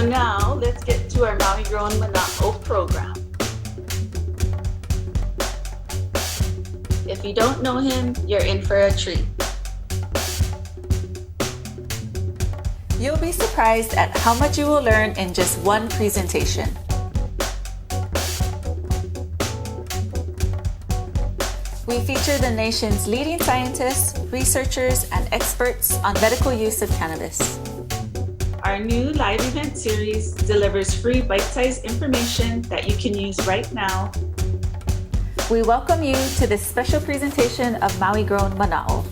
So now let's get to our Maui Grown Mana'o program. If you don't know him, you're in for a treat. You'll be surprised at how much you will learn in just one presentation. We feature the nation's leading scientists, researchers, and experts on medical use of cannabis. Our new live event series delivers free bite-sized information that you can use right now. We welcome you to this special presentation of Maui Grown Mana'o.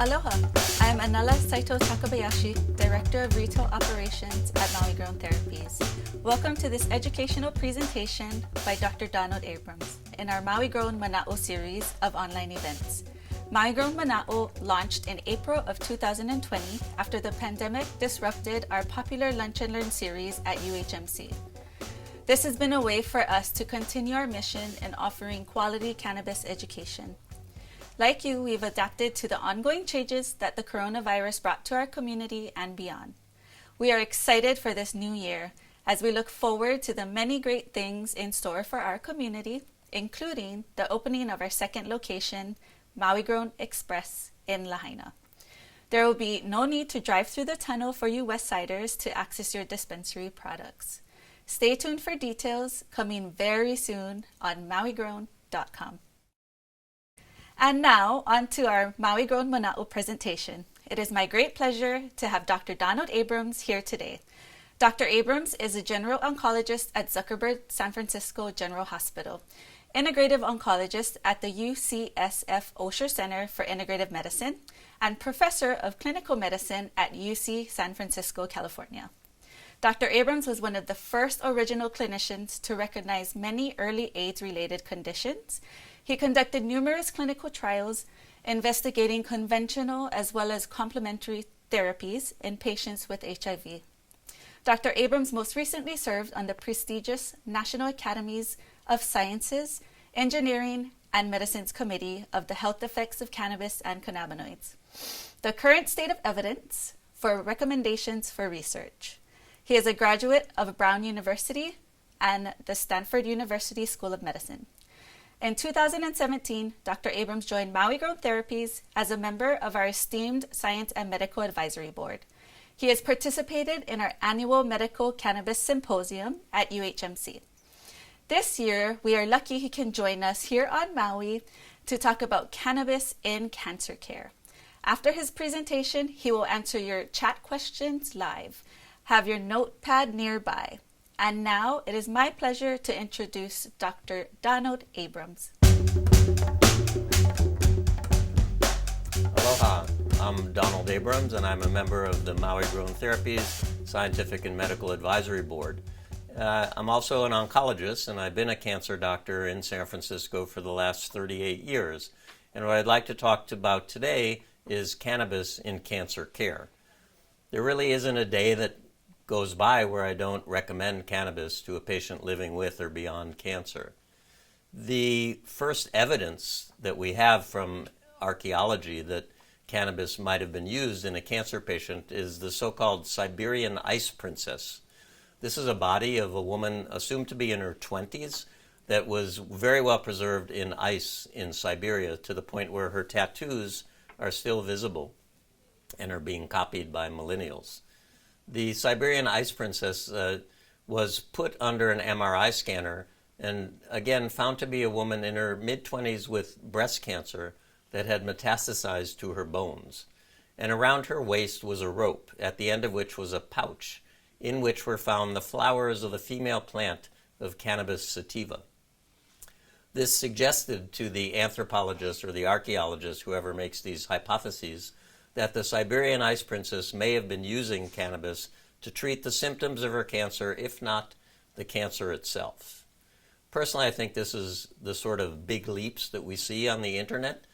Aloha, I am Anela Saito Takabayashi, Director of Retail Operations at Maui Grown Therapies. Welcome to this educational presentation by Dr. Donald Abrams in our Maui Grown Mana'o series of online events. Maui Grown Mana'o launched in April of 2020 after the pandemic disrupted our popular Lunch and Learn series at UHMC. This has been a way for us to continue our mission in offering quality cannabis education. Like you, we've adapted to the ongoing changes that the coronavirus brought to our community and beyond. We are excited for this new year as we look forward to the many great things in store for our community, including the opening of our second location, Maui Grown Express in Lahaina. There will be no need to drive through the tunnel for you Westsiders to access your dispensary products. Stay tuned for details coming very soon on mauigrown.com. And now, on to our Maui Grown Mana'o presentation. It is my great pleasure to have Dr. Donald Abrams here today. Dr. Abrams is a general oncologist at Zuckerberg San Francisco General Hospital, integrative oncologist at the UCSF Osher Center for Integrative Medicine, and professor of clinical medicine at UC San Francisco, California. Dr. Abrams was one of the first original clinicians to recognize many early AIDS-related conditions. He conducted numerous clinical trials investigating conventional as well as complementary therapies in patients with HIV. Dr. Abrams most recently served on the prestigious National Academies of Sciences, Engineering, and Medicines Committee of the Health Effects of Cannabis and Cannabinoids, the current state of evidence for recommendations for research. He is a graduate of Brown University and the Stanford University School of Medicine. In 2017, Dr. Abrams joined Maui Grown Therapies as a member of our esteemed Science and Medical Advisory Board. He has participated in our annual Medical Cannabis Symposium at UHMC. This year, we are lucky he can join us here on Maui to talk about cannabis in cancer care. After his presentation, he will answer your chat questions live. Have your notepad nearby. And now it is my pleasure to introduce Dr. Donald Abrams. Aloha, I'm Donald Abrams and I'm a member of the Maui Grown Therapies Scientific and Medical Advisory Board. I'm also an oncologist and I've been a cancer doctor in San Francisco for the last 38 years. And what I'd like to talk about today is cannabis in cancer care. There really isn't a day that goes by where I don't recommend cannabis to a patient living with or beyond cancer. The first evidence that we have from archaeology that cannabis might have been used in a cancer patient is the so-called Siberian ice princess. This is a body of a woman assumed to be in her 20s that was very well preserved in ice in Siberia to the point where her tattoos are still visible and are being copied by millennials. The Siberian Ice Princess was put under an MRI scanner and again found to be a woman in her mid-20s with breast cancer that had metastasized to her bones. And around her waist was a rope, at the end of which was a pouch, in which were found the flowers of the female plant of Cannabis sativa. This suggested to the anthropologist or the archaeologist, whoever makes these hypotheses, that the Siberian Ice Princess may have been using cannabis to treat the symptoms of her cancer, if not the cancer itself. Personally, I think this is the sort of big leaps that we see on the internet.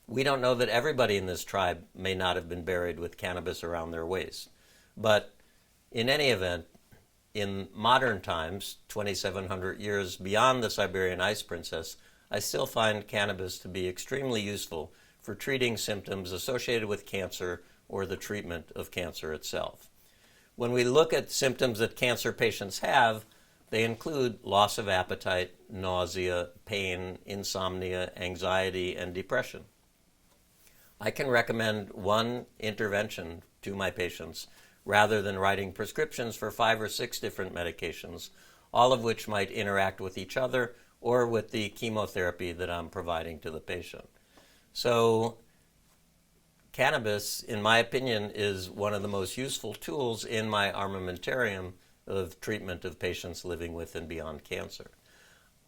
We don't know that everybody in this tribe may not have been buried with cannabis around their waist. But in any event, in modern times, 2,700 years beyond the Siberian Ice Princess, I still find cannabis to be extremely useful for treating symptoms associated with cancer or the treatment of cancer itself. When we look at symptoms that cancer patients have, they include loss of appetite, nausea, pain, insomnia, anxiety, and depression. I can recommend one intervention to my patients rather than writing prescriptions for 5 or 6 different medications, all of which might interact with each other or with the chemotherapy that I'm providing to the patient. So cannabis, in my opinion, is one of the most useful tools in my armamentarium of treatment of patients living with and beyond cancer.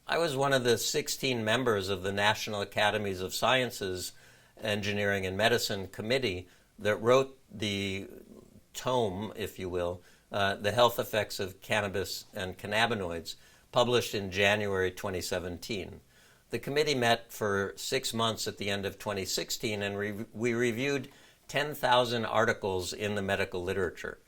I was one of the 16 members of the National Academies of Sciences, Engineering and Medicine Committee that wrote the tome, if you will, The Health Effects of Cannabis and Cannabinoids, published in January 2017. The committee met for 6 months at the end of 2016, and we reviewed 10,000 articles in the medical literature.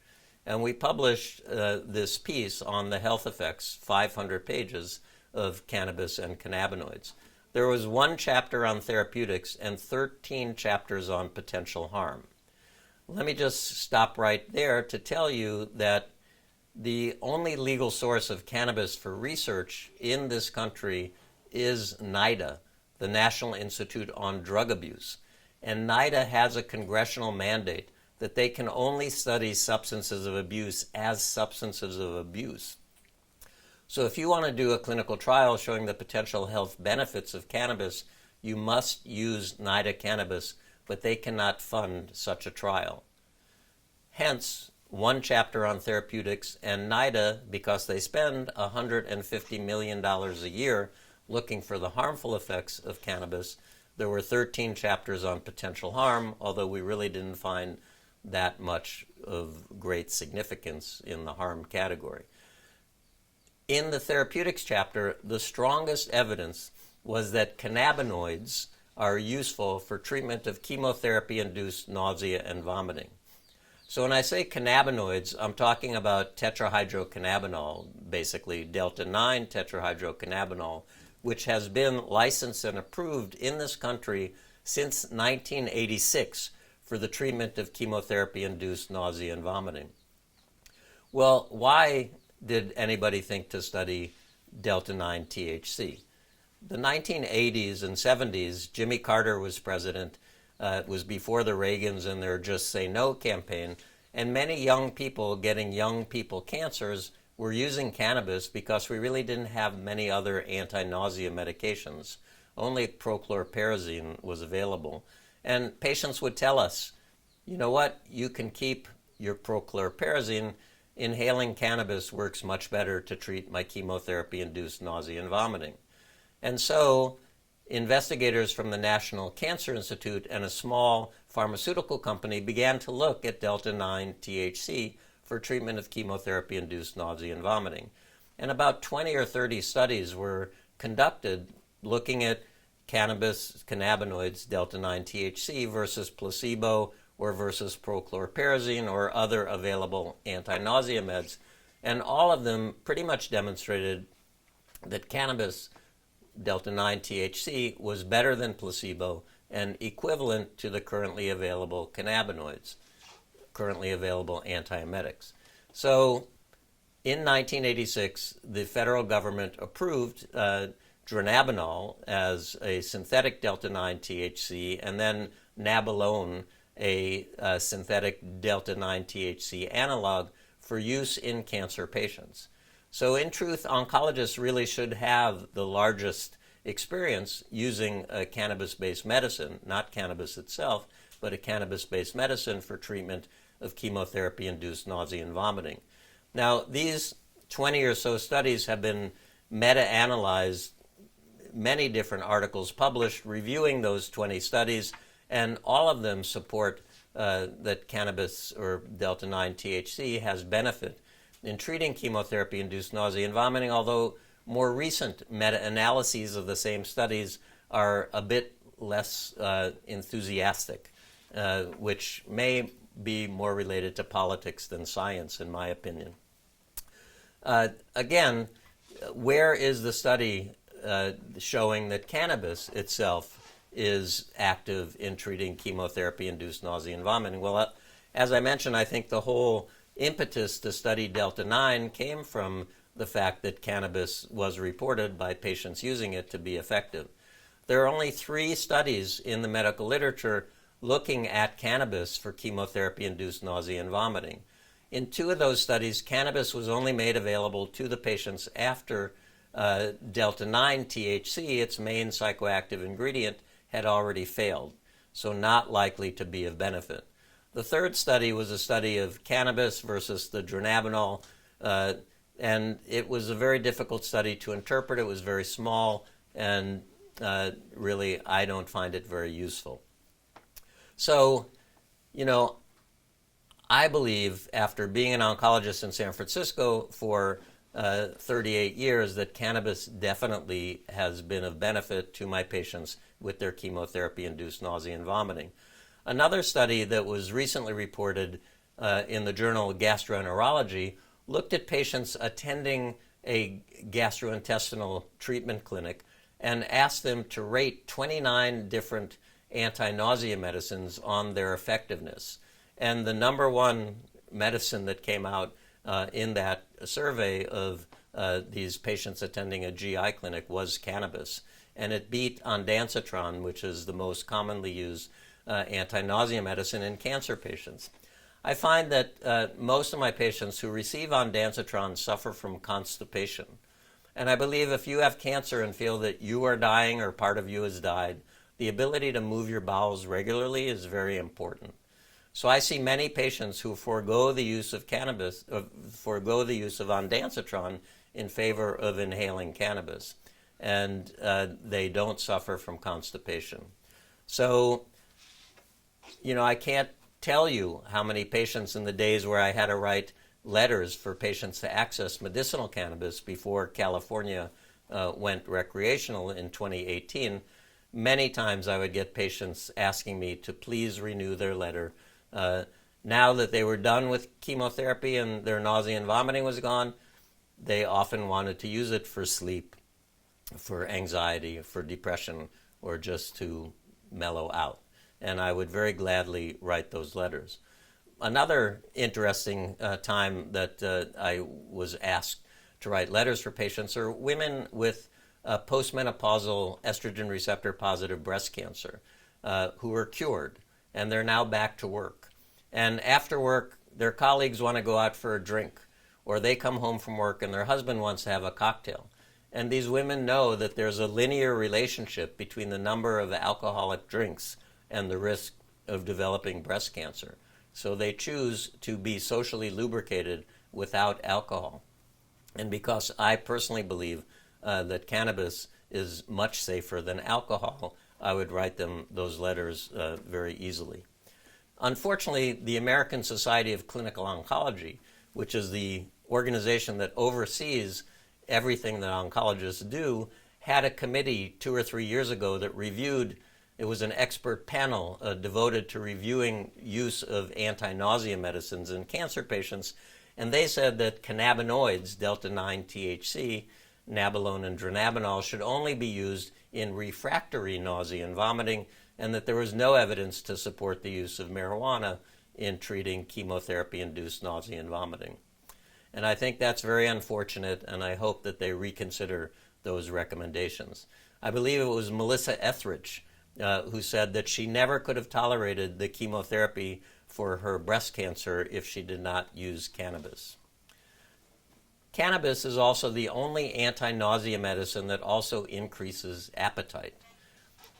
And we published this piece on the health effects, 500 pages of cannabis and cannabinoids. There was 1 chapter on therapeutics and 13 chapters on potential harm. Let me just stop right there to tell you that the only legal source of cannabis for research in this country is NIDA, the National Institute on Drug Abuse. And NIDA has a congressional mandate that they can only study substances of abuse as substances of abuse. So if you want to do a clinical trial showing the potential health benefits of cannabis, you must use NIDA cannabis, but they cannot fund such a trial. Hence, 1 chapter on therapeutics, and NIDA, because they spend $150 million a year looking for the harmful effects of cannabis, there were 13 chapters on potential harm, although we really didn't find that much of great significance in the harm category. In the therapeutics chapter, the strongest evidence was that cannabinoids are useful for treatment of chemotherapy-induced nausea and vomiting. So when I say cannabinoids, I'm talking about tetrahydrocannabinol, basically delta-9 tetrahydrocannabinol, which has been licensed and approved in this country since 1986 for the treatment of chemotherapy-induced nausea and vomiting. Well, why did anybody think to study delta-9 THC? The 1980s and 70s, Jimmy Carter was president. It was before the Reagans and their Just Say No campaign, and many young people getting young people cancers were using cannabis because we really didn't have many other anti-nausea medications. Only prochlorperazine was available. And patients would tell us, you know what, you can keep your prochlorperazine. Inhaling cannabis works much better to treat my chemotherapy-induced nausea and vomiting. And so investigators from the National Cancer Institute and a small pharmaceutical company began to look at delta-9 THC for treatment of chemotherapy-induced nausea and vomiting. And about 20 or 30 studies were conducted looking at cannabis, cannabinoids, delta-9 THC versus placebo or versus prochlorperazine or other available anti-nausea meds. And all of them pretty much demonstrated that cannabis, delta-9 THC, was better than placebo and equivalent to the currently available cannabinoids, currently available anti-emetics. So in 1986, the federal government approved dronabinol as a synthetic delta-9 THC, and then nabilone, a synthetic delta-9 THC analog for use in cancer patients. So in truth, oncologists really should have the largest experience using a cannabis-based medicine, not cannabis itself, but a cannabis-based medicine for treatment of chemotherapy-induced nausea and vomiting. Now, these 20 or so studies have been meta-analyzed, many different articles published reviewing those 20 studies, and all of them support that cannabis or delta-9 THC has benefit in treating chemotherapy-induced nausea and vomiting, although more recent meta-analyses of the same studies are a bit less enthusiastic, which may be more related to politics than science, in my opinion. Again, where is the study showing that cannabis itself is active in treating chemotherapy-induced nausea and vomiting? Well, as I mentioned, I think the whole impetus to study Delta-9 came from the fact that cannabis was reported by patients using it to be effective. There are only 3 studies in the medical literature looking at cannabis for chemotherapy-induced nausea and vomiting. In 2 of those studies, cannabis was only made available to the patients after Delta-9 THC, its main psychoactive ingredient, had already failed, so not likely to be of benefit. The 3rd study was a study of cannabis versus the dronabinol, and it was a very difficult study to interpret. It was very small, and really I don't find it very useful. So, I believe, after being an oncologist in San Francisco for 38 years, that cannabis definitely has been of benefit to my patients with their chemotherapy-induced nausea and vomiting. Another study that was recently reported in the journal Gastroenterology looked at patients attending a gastrointestinal treatment clinic and asked them to rate 29 different anti-nausea medicines on their effectiveness. And the number one medicine that came out in that survey of these patients attending a GI clinic was cannabis. And it beat ondansetron, which is the most commonly used anti-nausea medicine in cancer patients. I find that most of my patients who receive ondansetron suffer from constipation. And I believe if you have cancer and feel that you are dying or part of you has died, the ability to move your bowels regularly is very important. So I see many patients who forego the use of cannabis, forego the use of ondansetron in favor of inhaling cannabis, and they don't suffer from constipation. So, I can't tell you how many patients in the days where I had to write letters for patients to access medicinal cannabis before California went recreational in 2018. Many times I would get patients asking me to please renew their letter. Now that they were done with chemotherapy and their nausea and vomiting was gone, they often wanted to use it for sleep, for anxiety, for depression, or just to mellow out. And I would very gladly write those letters. Another interesting time that I was asked to write letters for patients are women with postmenopausal estrogen receptor positive breast cancer who were cured, and they're now back to work. And after work, their colleagues want to go out for a drink, or they come home from work and their husband wants to have a cocktail. And these women know that there's a linear relationship between the number of alcoholic drinks and the risk of developing breast cancer. So they choose to be socially lubricated without alcohol. And because I personally believe that cannabis is much safer than alcohol, I would write them those letters very easily. Unfortunately, the American Society of Clinical Oncology, which is the organization that oversees everything that oncologists do, had a committee 2 or 3 years ago that reviewed. It was an expert panel devoted to reviewing use of anti-nausea medicines in cancer patients, and they said that cannabinoids, delta-9 THC, nabilone and dronabinol, should only be used in refractory nausea and vomiting, and that there was no evidence to support the use of marijuana in treating chemotherapy-induced nausea and vomiting. And I think that's very unfortunate, and I hope that they reconsider those recommendations. I believe it was Melissa Etheridge who said that she never could have tolerated the chemotherapy for her breast cancer if she did not use cannabis. Cannabis is also the only anti-nausea medicine that also increases appetite.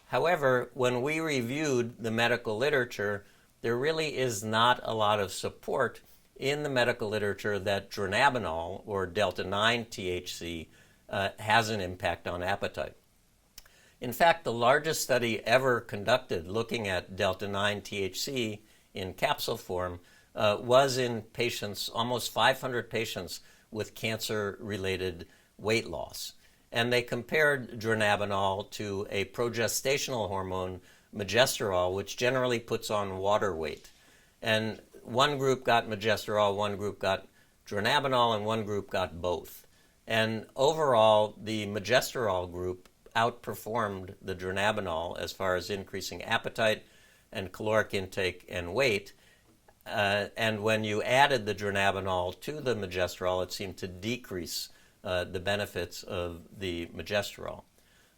However, when we reviewed the medical literature, there really is not a lot of support in the medical literature that dronabinol, or delta-9 THC, has an impact on appetite. In fact, the largest study ever conducted looking at delta-9 THC in capsule form was in patients, almost 500 patients with cancer-related weight loss. And they compared dronabinol to a progestational hormone, megestrol, which generally puts on water weight. And one group got megestrol, one group got dronabinol and one group got both. And overall, the majestrol group outperformed the dronabinol as far as increasing appetite and caloric intake and weight. And when you added the dronabinol to the majestrol, it seemed to decrease the benefits of the majestrol.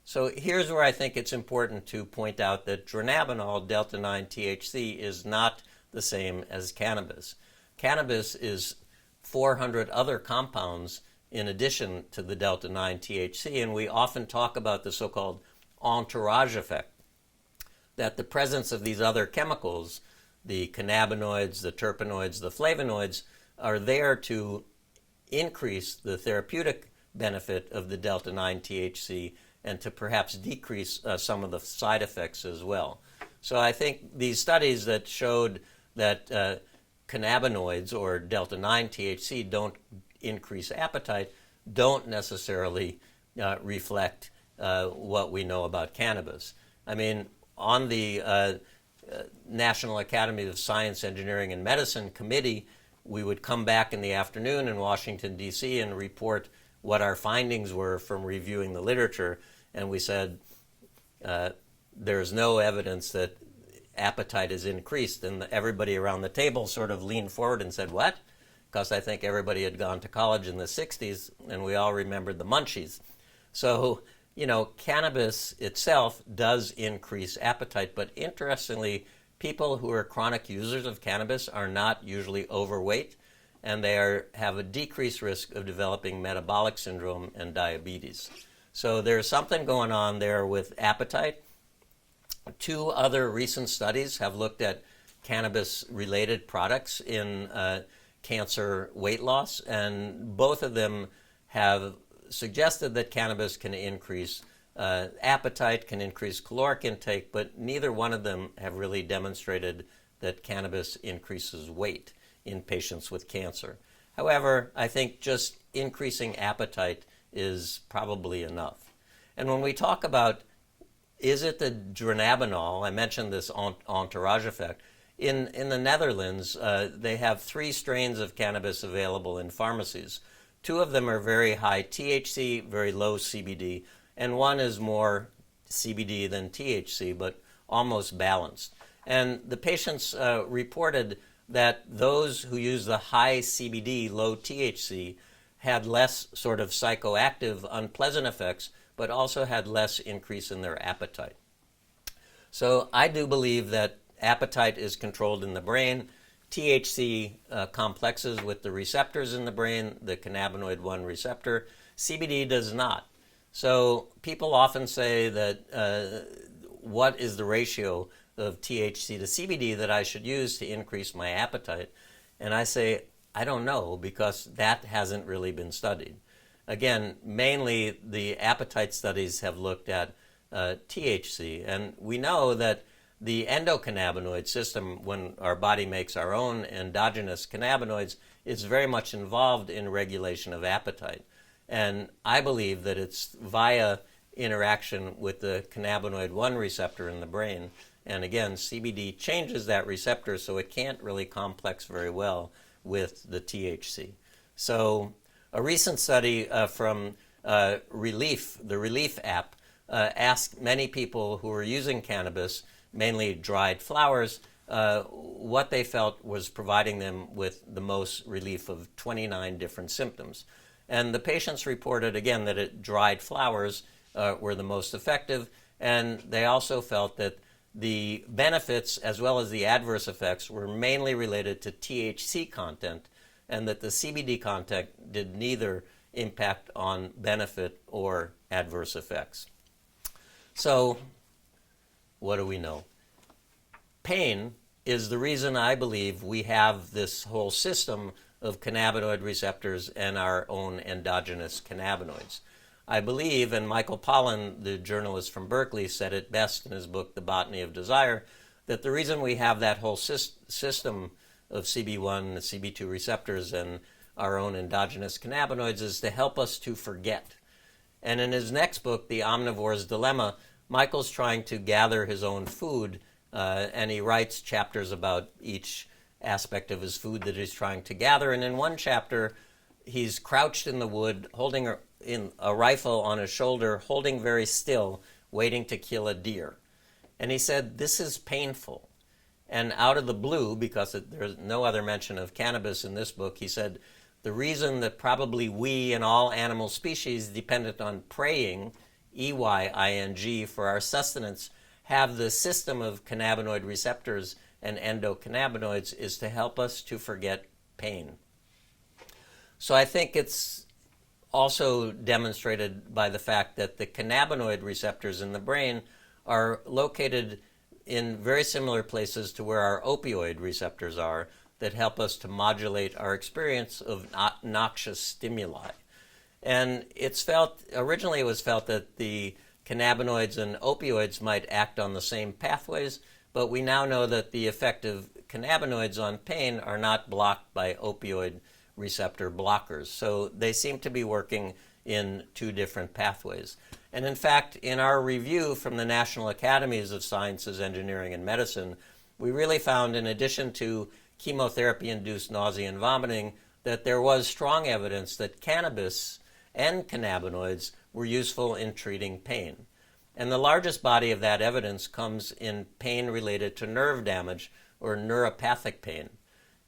So here's where I think it's important to point out that dronabinol, delta-9 THC, is not the same as cannabis. Cannabis is 400 other compounds in addition to the delta-9 THC, and we often talk about the so-called entourage effect, that the presence of these other chemicals, the cannabinoids, the terpenoids, the flavonoids, are there to increase the therapeutic benefit of the delta-9 THC and to perhaps decrease some of the side effects as well. So I think these studies that showed that cannabinoids or delta-9 THC don't increase appetite don't necessarily reflect what we know about cannabis. I mean, on the National Academies of Science, Engineering, and Medicine committee, we would come back in the afternoon in Washington, D.C. and report what our findings were from reviewing the literature. And we said, there's no evidence that appetite is increased. And everybody around the table sort of leaned forward and said, what? Because I think everybody had gone to college in the 60s, and we all remembered the munchies. So, you know, cannabis itself does increase appetite, but interestingly, people who are chronic users of cannabis are not usually overweight, and they have a decreased risk of developing metabolic syndrome and diabetes. So there's something going on there with appetite. 2 other recent studies have looked at cannabis-related products in cancer weight loss, and both of them have suggested that cannabis can increase appetite, can increase caloric intake, but neither one of them have really demonstrated that cannabis increases weight in patients with cancer. However, I think just increasing appetite is probably enough. And when we talk about, is it the dronabinol, I mentioned this entourage effect. In the Netherlands, they have 3 strains of cannabis available in pharmacies. 2 of them are very high THC, very low CBD, and one is more CBD than THC, but almost balanced. And the patients reported that those who use the high CBD, low THC, had less sort of psychoactive, unpleasant effects, but also had less increase in their appetite. So I do believe that appetite is controlled in the brain. THC complexes with the receptors in the brain, the cannabinoid 1 receptor. CBD does not. So people often say that what is the ratio of THC to CBD that I should use to increase my appetite? And I say, I don't know, because that hasn't really been studied. Again, mainly the appetite studies have looked at THC, and we know that the endocannabinoid system, when our body makes our own endogenous cannabinoids, is very much involved in regulation of appetite. And I believe that it's via interaction with the cannabinoid 1 receptor in the brain. And again, CBD changes that receptor, so it can't really complex very well with the THC. So a recent study from Relief, the Relief app, asked many people who were using cannabis, mainly dried flowers, what they felt was providing them with the most relief of 29 different symptoms. And the patients reported, again, that dried flowers were the most effective, and they also felt that the benefits as well as the adverse effects were mainly related to THC content, and that the CBD content did neither impact on benefit or adverse effects. So, what do we know? Pain is the reason I believe we have this whole system of cannabinoid receptors and our own endogenous cannabinoids. I believe, and Michael Pollan, the journalist from Berkeley, said it best in his book, The Botany of Desire, that the reason we have that whole system of CB1, CB2 receptors, and our own endogenous cannabinoids is to help us to forget. And in his next book, The Omnivore's Dilemma, Michael's trying to gather his own food, and he writes chapters about each aspect of his food that he's trying to gather. And in one chapter, he's crouched in the wood, holding a rifle on his shoulder, holding very still, waiting to kill a deer. And he said, "This is painful." And out of the blue, because there's no other mention of cannabis in this book, he said, the reason that probably we and all animal species dependent on preying, E-Y-I-N-G, for our sustenance, have the system of cannabinoid receptors and endocannabinoids is to help us to forget pain. So I think it's also demonstrated by the fact that the cannabinoid receptors in the brain are located in very similar places to where our opioid receptors are that help us to modulate our experience of noxious stimuli. And originally it was felt that the cannabinoids and opioids might act on the same pathways, but we now know that the effect of cannabinoids on pain are not blocked by opioid receptor blockers. So they seem to be working in two different pathways. And in fact, in our review from the National Academies of Sciences, Engineering, and Medicine, we really found, in addition to chemotherapy-induced nausea and vomiting, that there was strong evidence that cannabis and cannabinoids were useful in treating pain. And the largest body of that evidence comes in pain related to nerve damage or neuropathic pain.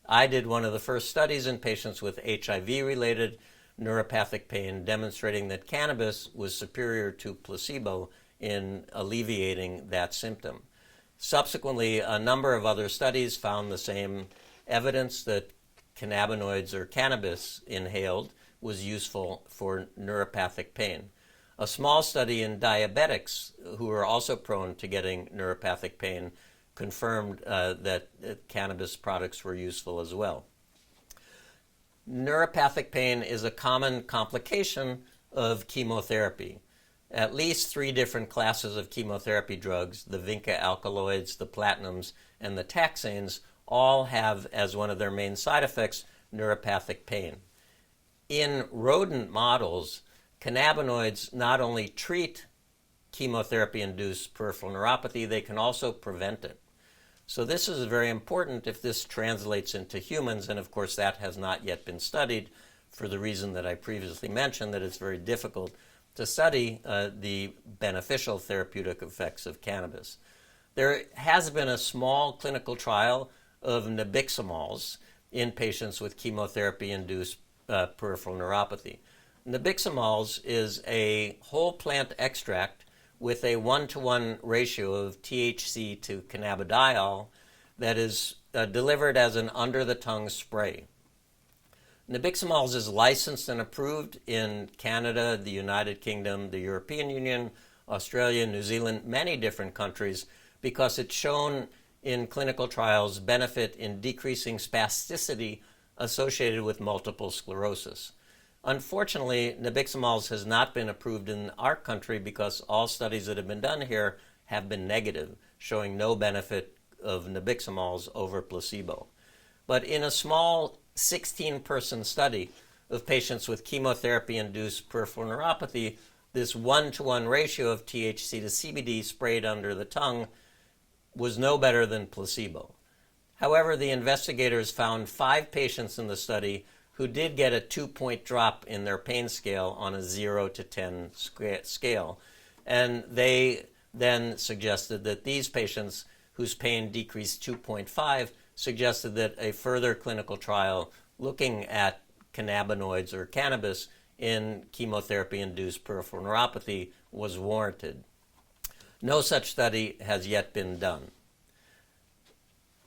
I did one of the first studies in patients with HIV-related neuropathic pain, demonstrating that cannabis was superior to placebo in alleviating that symptom. Subsequently, a number of other studies found the same evidence that cannabinoids or cannabis inhaled was useful for neuropathic pain. A small study in diabetics who are also prone to getting neuropathic pain confirmed that cannabis products were useful as well. Neuropathic pain is a common complication of chemotherapy. At least 3 different classes of chemotherapy drugs, the vinca alkaloids, the platinums, and the taxanes, all have as one of their main side effects neuropathic pain. In rodent models, cannabinoids not only treat chemotherapy-induced peripheral neuropathy, they can also prevent it. So this is very important if this translates into humans, and of course that has not yet been studied for the reason that I previously mentioned, that it's very difficult to study the beneficial therapeutic effects of cannabis. There has been a small clinical trial of nabiximols in patients with chemotherapy-induced peripheral neuropathy. Nabiximols is a whole plant extract with a 1-to-1 ratio of THC to cannabidiol that is delivered as an under-the-tongue spray. Nabiximols is licensed and approved in Canada, the United Kingdom, the European Union, Australia, New Zealand, many different countries, because it's shown in clinical trials benefit in decreasing spasticity associated with multiple sclerosis. Unfortunately, nabiximols has not been approved in our country because all studies that have been done here have been negative, showing no benefit of nabiximols over placebo. But in a small 16-person study of patients with chemotherapy-induced peripheral neuropathy, this 1-to-1 ratio of THC to CBD sprayed under the tongue was no better than placebo. However, the investigators found 5 patients in the study who did get a 2-point drop in their pain scale on a 0 to 10 scale. And they then suggested that these patients whose pain decreased 2.5 suggested that a further clinical trial looking at cannabinoids or cannabis in chemotherapy-induced peripheral neuropathy was warranted. No such study has yet been done.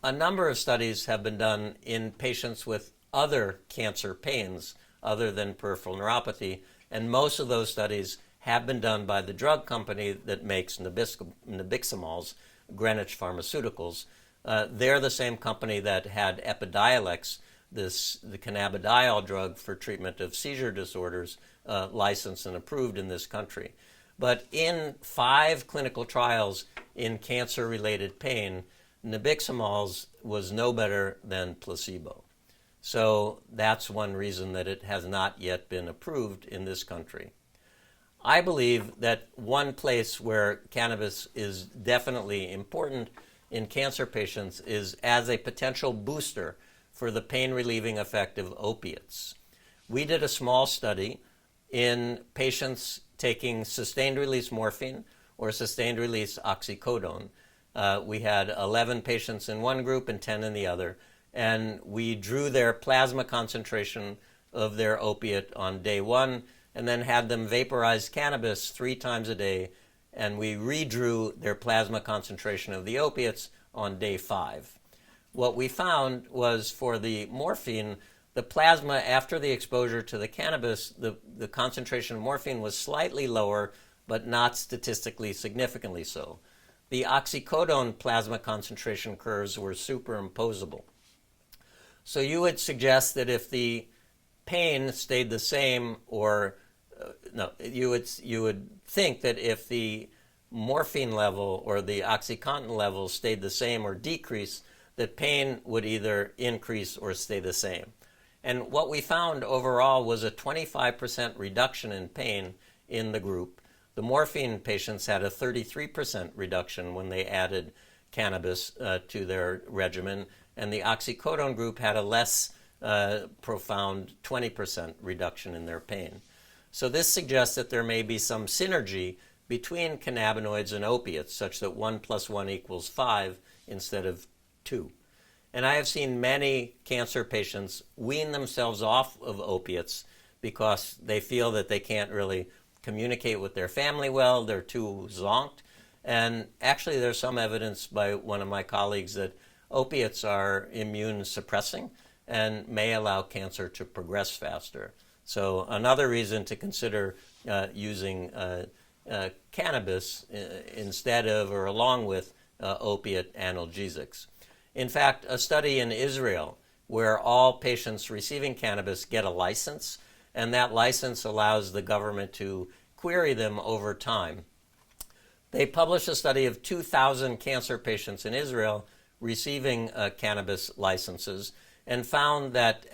A number of studies have been done in patients with other cancer pains other than peripheral neuropathy, and most of those studies have been done by the drug company that makes nabiximols, Greenwich Pharmaceuticals. They're the same company that had Epidiolex, the cannabidiol drug for treatment of seizure disorders, licensed and approved in this country. But in 5 clinical trials in cancer-related pain, nabiximols was no better than placebo. So that's one reason that it has not yet been approved in this country. I believe that one place where cannabis is definitely important in cancer patients is as a potential booster for the pain-relieving effect of opiates. We did a small study in patients taking sustained-release morphine or sustained-release oxycodone. We had 11 patients in one group and 10 in the other, and we drew their plasma concentration of their opiate on day 1 and then had them vaporize cannabis 3 times a day, and we redrew their plasma concentration of the opiates on day 5. What we found was for the morphine, the plasma after the exposure to the cannabis, the concentration of morphine was slightly lower, but not statistically significantly so. The oxycodone plasma concentration curves were superimposable. So you would suggest that if the pain stayed the same, you would think that if the morphine level or the OxyContin level stayed the same or decreased, that pain would either increase or stay the same. And what we found overall was a 25% reduction in pain in the group. The morphine patients had a 33% reduction when they added cannabis to their regimen, and the oxycodone group had a less profound 20% reduction in their pain. So this suggests that there may be some synergy between cannabinoids and opiates, such that 1 + 1 = 5 instead of 2. And I have seen many cancer patients wean themselves off of opiates because they feel that they can't really communicate with their family well, they're too zonked. And actually there's some evidence by one of my colleagues that opiates are immune suppressing and may allow cancer to progress faster. So another reason to consider using cannabis instead of or along with opiate analgesics. In fact, a study in Israel where all patients receiving cannabis get a license, and that license allows the government to query them over time. They published a study of 2,000 cancer patients in Israel receiving cannabis licenses and found that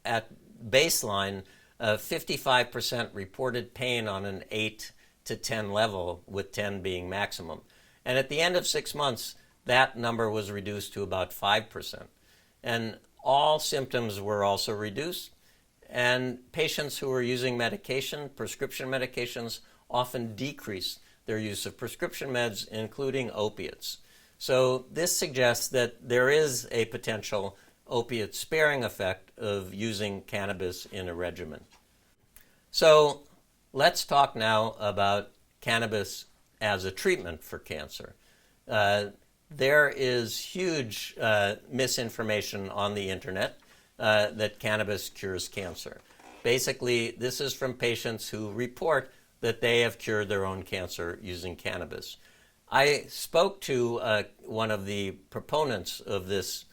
at baseline, 55% reported pain on an 8 to 10 level, with 10 being maximum. And at the end of 6 months, that number was reduced to about 5%. And all symptoms were also reduced. And patients who were using medication, prescription medications, often decreased their use of prescription meds, including opiates. So this suggests that there is a potential opiate sparing effect of using cannabis in a regimen. So let's talk now about cannabis as a treatment for cancer. There is huge misinformation on the internet that cannabis cures cancer. Basically, this is from patients who report that they have cured their own cancer using cannabis. I spoke to one of the proponents of this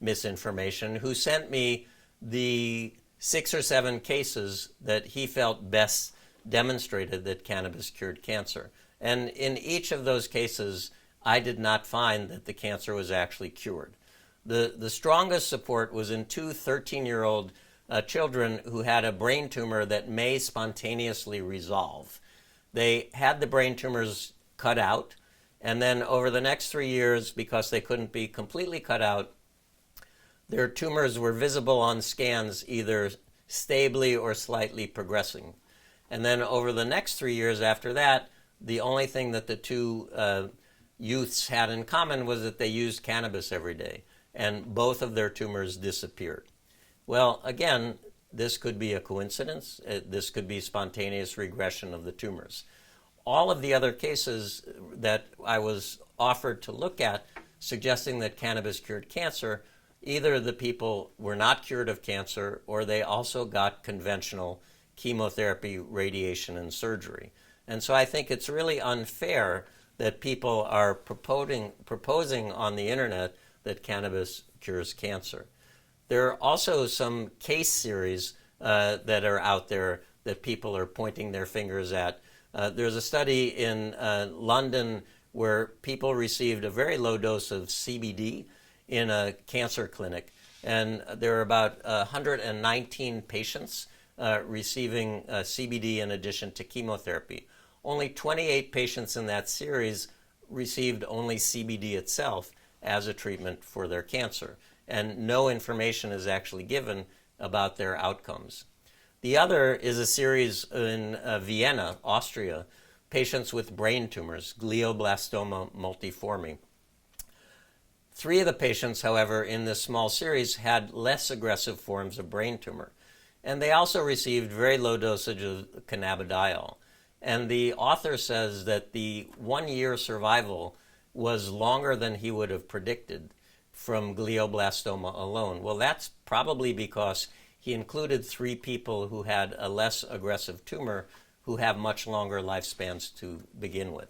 misinformation who sent me the 6 or 7 cases that he felt best demonstrated that cannabis cured cancer. And in each of those cases, I did not find that the cancer was actually cured. The strongest support was in 2 13-year-old children who had a brain tumor that may spontaneously resolve. They had the brain tumors cut out, and then over the next 3 years, because they couldn't be completely cut out, their tumors were visible on scans either stably or slightly progressing. And then over the next 3 years after that, the only thing that the 2 youths had in common was that they used cannabis every day, and both of their tumors disappeared. Well, again, this could be a coincidence. This could be spontaneous regression of the tumors. All of the other cases that I was offered to look at suggesting that cannabis cured cancer, either the people were not cured of cancer or they also got conventional chemotherapy, radiation, and surgery. And so I think it's really unfair that people are proposing on the internet that cannabis cures cancer. There are also some case series that are out there that people are pointing their fingers at. There's a study in London where people received a very low dose of CBD in a cancer clinic, and there are about 119 patients receiving CBD in addition to chemotherapy. Only 28 patients in that series received only CBD itself, as a treatment for their cancer, and no information is actually given about their outcomes. The other is a series in Vienna, Austria, patients with brain tumors, glioblastoma multiforme. 3 of the patients, however, in this small series had less aggressive forms of brain tumor. And they also received very low dosage of cannabidiol. And the author says that the 1-year survival was longer than he would have predicted from glioblastoma alone. Well, that's probably because he included 3 people who had a less aggressive tumor who have much longer lifespans to begin with.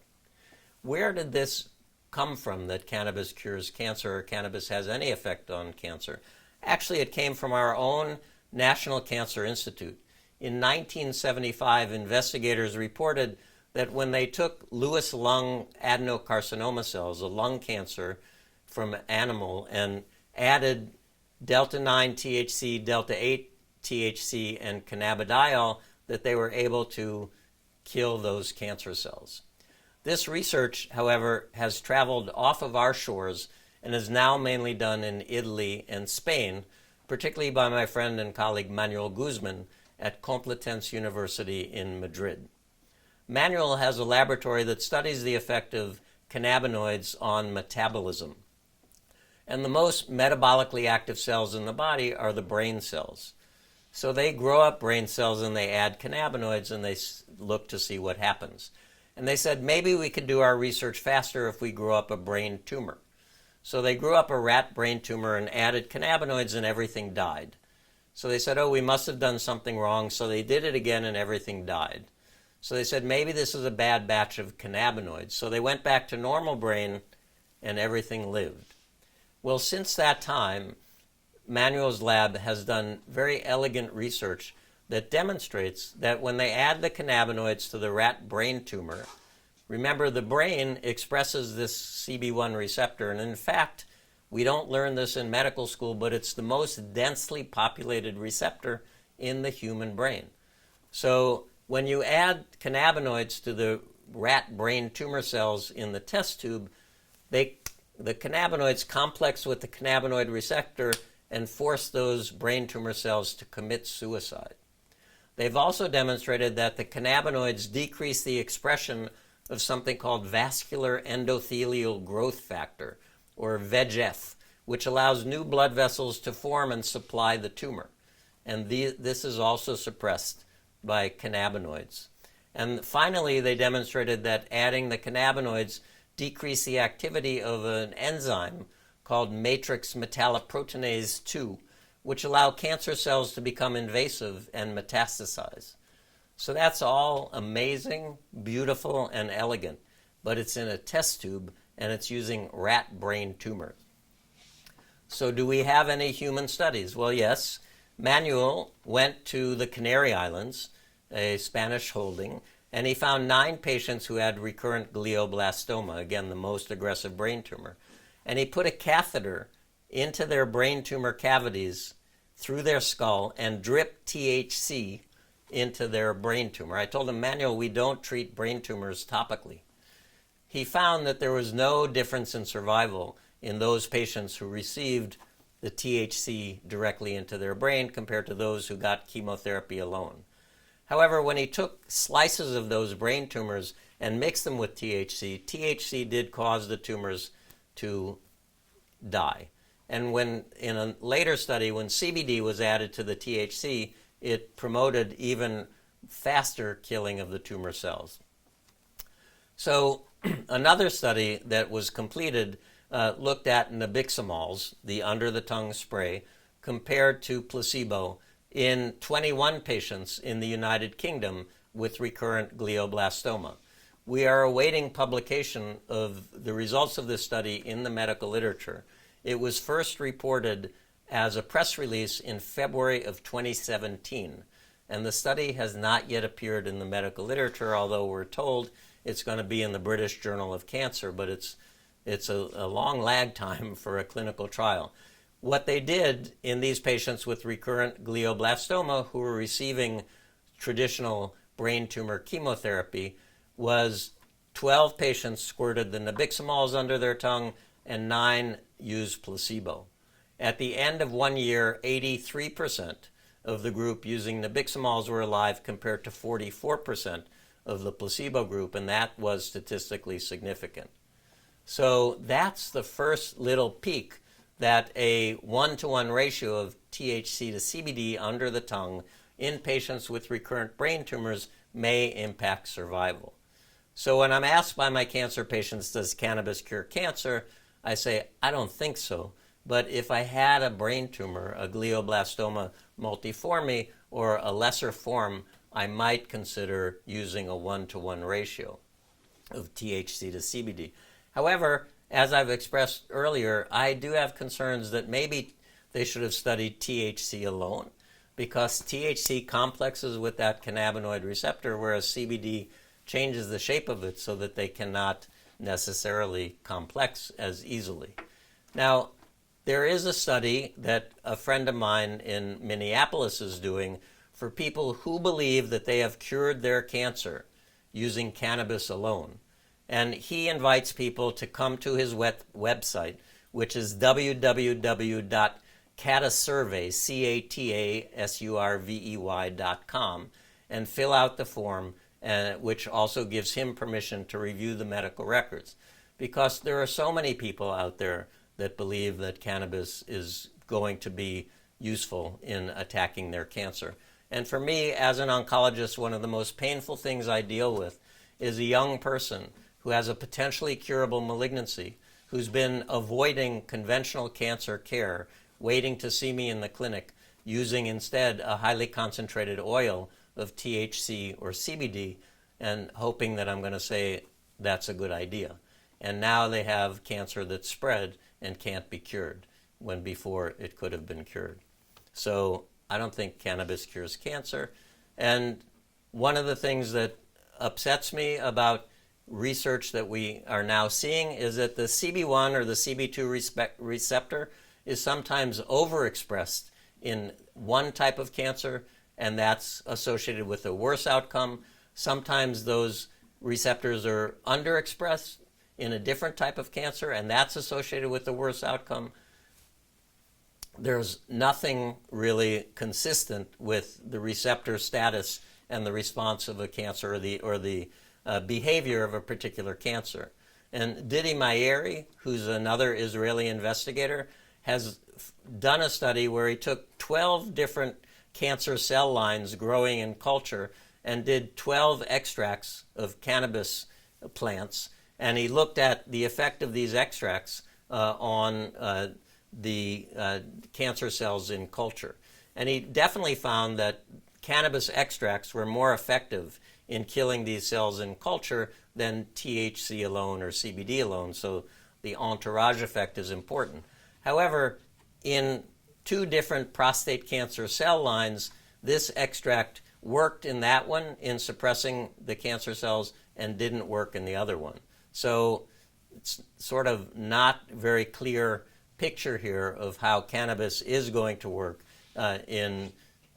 Where did this come from, that cannabis cures cancer or cannabis has any effect on cancer? Actually, it came from our own National Cancer Institute. In 1975, investigators reported that when they took Lewis lung adenocarcinoma cells, a lung cancer from an animal, and added delta-9 THC, delta-8 THC, and cannabidiol, that they were able to kill those cancer cells. This research, however, has traveled off of our shores and is now mainly done in Italy and Spain, particularly by my friend and colleague Manuel Guzman at Complutense University in Madrid. Manuel has a laboratory that studies the effect of cannabinoids on metabolism. And the most metabolically active cells in the body are the brain cells. So they grow up brain cells and they add cannabinoids and they look to see what happens. And they said, maybe we could do our research faster if we grew up a brain tumor. So they grew up a rat brain tumor and added cannabinoids and everything died. So they said, oh, we must have done something wrong. So they did it again and everything died. So they said, maybe this is a bad batch of cannabinoids. So they went back to normal brain and everything lived. Well, since that time, Manuel's lab has done very elegant research that demonstrates that when they add the cannabinoids to the rat brain tumor, remember the brain expresses this CB1 receptor, and in fact, we don't learn this in medical school, but it's the most densely populated receptor in the human brain. So when you add cannabinoids to the rat brain tumor cells in the test tube, the cannabinoids complex with the cannabinoid receptor and force those brain tumor cells to commit suicide. They've also demonstrated that the cannabinoids decrease the expression of something called vascular endothelial growth factor, or VEGF, which allows new blood vessels to form and supply the tumor. And this is also suppressed by cannabinoids. And finally, they demonstrated that adding the cannabinoids decreased the activity of an enzyme called matrix metalloproteinase 2, which allow cancer cells to become invasive and metastasize. So that's all amazing, beautiful, and elegant, but it's in a test tube and it's using rat brain tumors. So do we have any human studies? Well, yes. Manuel went to the Canary Islands, a Spanish holding, and he found 9 patients who had recurrent glioblastoma, again, the most aggressive brain tumor. And he put a catheter into their brain tumor cavities through their skull and dripped THC into their brain tumor. I told him, Manuel, we don't treat brain tumors topically. He found that there was no difference in survival in those patients who received the THC directly into their brain compared to those who got chemotherapy alone. However, when he took slices of those brain tumors and mixed them with THC, THC did cause the tumors to die. And when in a later study, when CBD was added to the THC, it promoted even faster killing of the tumor cells. So another study that was completed looked at nabiximols, the under-the-tongue spray, compared to placebo in 21 patients in the United Kingdom with recurrent glioblastoma. We are awaiting publication of the results of this study in the medical literature. It was first reported as a press release in February of 2017, and the study has not yet appeared in the medical literature, although we're told it's going to be in the British Journal of Cancer, but it's a long lag time for a clinical trial. What they did in these patients with recurrent glioblastoma who were receiving traditional brain tumor chemotherapy was 12 patients squirted the nabiximols under their tongue and 9 used placebo. At the end of 1 year, 83% of the group using nabiximols were alive compared to 44% of the placebo group, and that was statistically significant. So that's the first little peek that a 1-to-1 ratio of THC to CBD under the tongue in patients with recurrent brain tumors may impact survival. So when I'm asked by my cancer patients, does cannabis cure cancer? I say, I don't think so. But if I had a brain tumor, a glioblastoma multiforme, or a lesser form, I might consider using a 1-to-1 ratio of THC to CBD. However, as I've expressed earlier, I do have concerns that maybe they should have studied THC alone, because THC complexes with that cannabinoid receptor, whereas CBD changes the shape of it so that they cannot necessarily complex as easily. Now, there is a study that a friend of mine in Minneapolis is doing for people who believe that they have cured their cancer using cannabis alone. And he invites people to come to his website, which is www.catasurvey.com, and fill out the form, which also gives him permission to review the medical records. Because there are so many people out there that believe that cannabis is going to be useful in attacking their cancer. And for me, as an oncologist, one of the most painful things I deal with is a young person who has a potentially curable malignancy, who's been avoiding conventional cancer care, waiting to see me in the clinic, using instead a highly concentrated oil of THC or CBD, and hoping that I'm going to say that's a good idea. And now they have cancer that's spread and can't be cured, when before it could have been cured. So I don't think cannabis cures cancer. And one of the things that upsets me about research that we are now seeing is that the CB1 or the CB2 receptor is sometimes overexpressed in one type of cancer, and that's associated with a worse outcome. Sometimes those receptors are underexpressed in a different type of cancer, and that's associated with a worse outcome. There's nothing really consistent with the receptor status and the response of a cancer or the behavior of a particular cancer. And Didi Mayeri, who's another Israeli investigator, has done a study where he took 12 different cancer cell lines growing in culture and did 12 extracts of cannabis plants, and he looked at the effect of these extracts on the cancer cells in culture. And he definitely found that cannabis extracts were more effective in killing these cells in culture than THC alone or CBD alone, so the entourage effect is important. However, in 2 different prostate cancer cell lines, this extract worked in that one in suppressing the cancer cells and didn't work in the other one. So it's sort of not very clear picture here of how cannabis is going to work in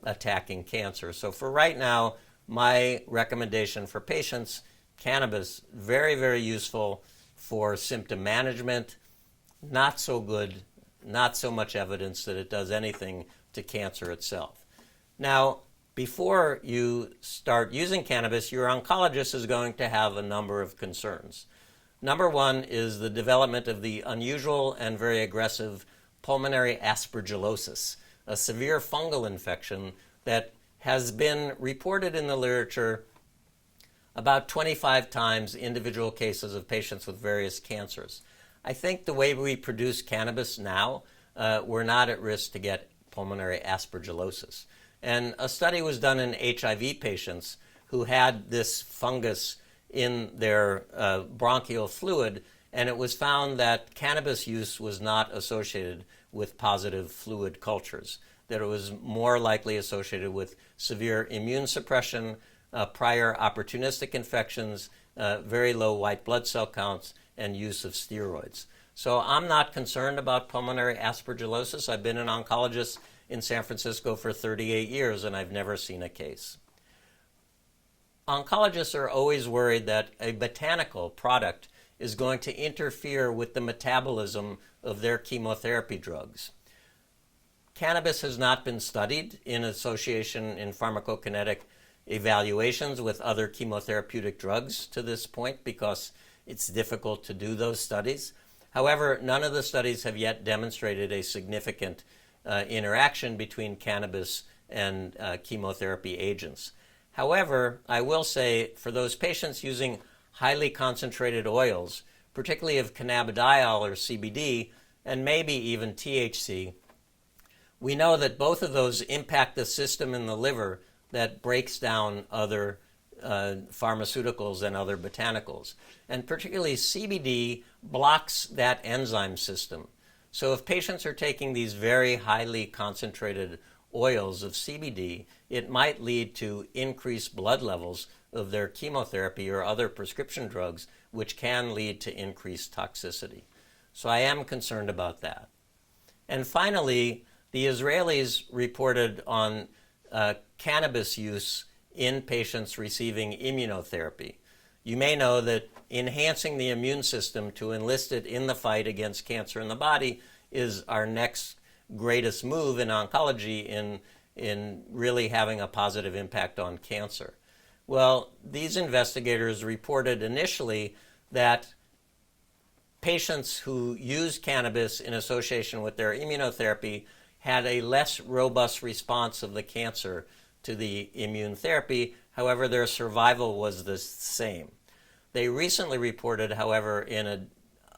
attacking cancer. So for right now, my recommendation for patients, cannabis, very, very useful for symptom management, not so good, not so much evidence that it does anything to cancer itself. Now, before you start using cannabis, your oncologist is going to have a number of concerns. Number one is the development of the unusual and very aggressive pulmonary aspergillosis, a severe fungal infection that has been reported in the literature about 25 times individual cases of patients with various cancers. I think the way we produce cannabis now, we're not at risk to get pulmonary aspergillosis. And a study was done in HIV patients who had this fungus in their bronchial fluid, and it was found that cannabis use was not associated with positive fluid cultures, that it was more likely associated with severe immune suppression, prior opportunistic infections, very low white blood cell counts, and use of steroids. So I'm not concerned about pulmonary aspergillosis. I've been an oncologist in San Francisco for 38 years, and I've never seen a case. Oncologists are always worried that a botanical product is going to interfere with the metabolism of their chemotherapy drugs. Cannabis has not been studied in association in pharmacokinetic evaluations with other chemotherapeutic drugs to this point because it's difficult to do those studies. However, none of the studies have yet demonstrated a significant interaction between cannabis and chemotherapy agents. However, I will say for those patients using highly concentrated oils, particularly of cannabidiol or CBD, and maybe even THC, we know that both of those impact the system in the liver that breaks down other pharmaceuticals and other botanicals. And particularly CBD blocks that enzyme system. So if patients are taking these very highly concentrated oils of CBD, it might lead to increased blood levels of their chemotherapy or other prescription drugs, which can lead to increased toxicity. So I am concerned about that. And finally, the Israelis reported on cannabis use in patients receiving immunotherapy. You may know that enhancing the immune system to enlist it in the fight against cancer in the body is our next greatest move in oncology in really having a positive impact on cancer. Well, these investigators reported initially that patients who used cannabis in association with their immunotherapy had a less robust response of the cancer to the immune therapy. However, their survival was the same. They recently reported, however, in an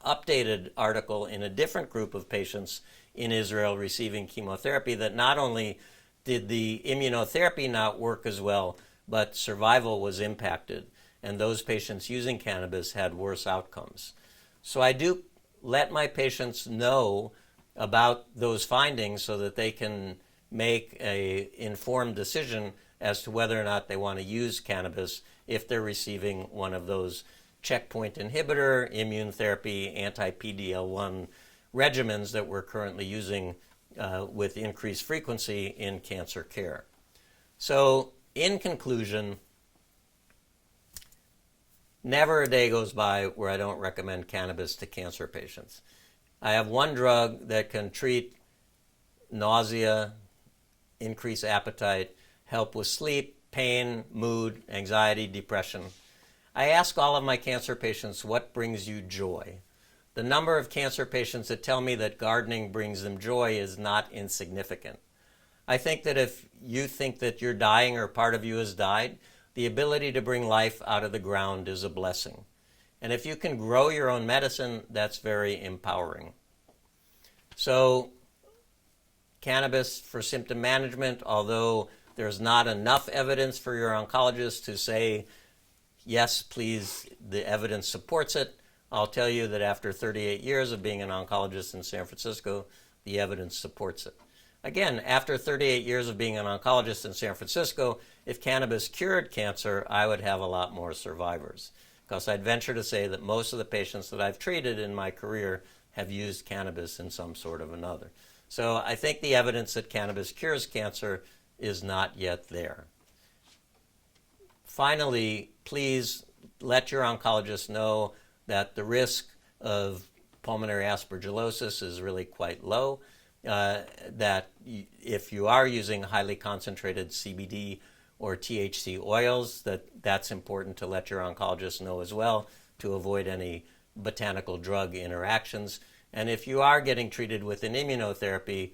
updated article in a different group of patients in Israel receiving chemotherapy, that not only did the immunotherapy not work as well, but survival was impacted, and those patients using cannabis had worse outcomes. So I do let my patients know about those findings so that they can make an informed decision as to whether or not they want to use cannabis if they're receiving one of those checkpoint inhibitor, immune therapy, anti-PD-L1 regimens that we're currently using with increased frequency in cancer care. So in conclusion, never a day goes by where I don't recommend cannabis to cancer patients. I have one drug that can treat nausea, increase appetite, help with sleep, pain, mood, anxiety, depression. I ask all of my cancer patients, what brings you joy? The number of cancer patients that tell me that gardening brings them joy is not insignificant. I think that if you think that you're dying or part of you has died, the ability to bring life out of the ground is a blessing. And if you can grow your own medicine, that's very empowering. So cannabis for symptom management, although there's not enough evidence for your oncologist to say, yes, please, the evidence supports it, I'll tell you that after 38 years of being an oncologist in San Francisco, the evidence supports it. Again, after 38 years of being an oncologist in San Francisco, if cannabis cured cancer, I would have a lot more survivors. Because I'd venture to say that most of the patients that I've treated in my career have used cannabis in some sort of another. So I think the evidence that cannabis cures cancer is not yet there. Finally, please let your oncologist know that the risk of pulmonary aspergillosis is really quite low, that if you are using highly concentrated CBD or THC oils, that's important to let your oncologist know as well to avoid any botanical drug interactions. And if you are getting treated with an immunotherapy,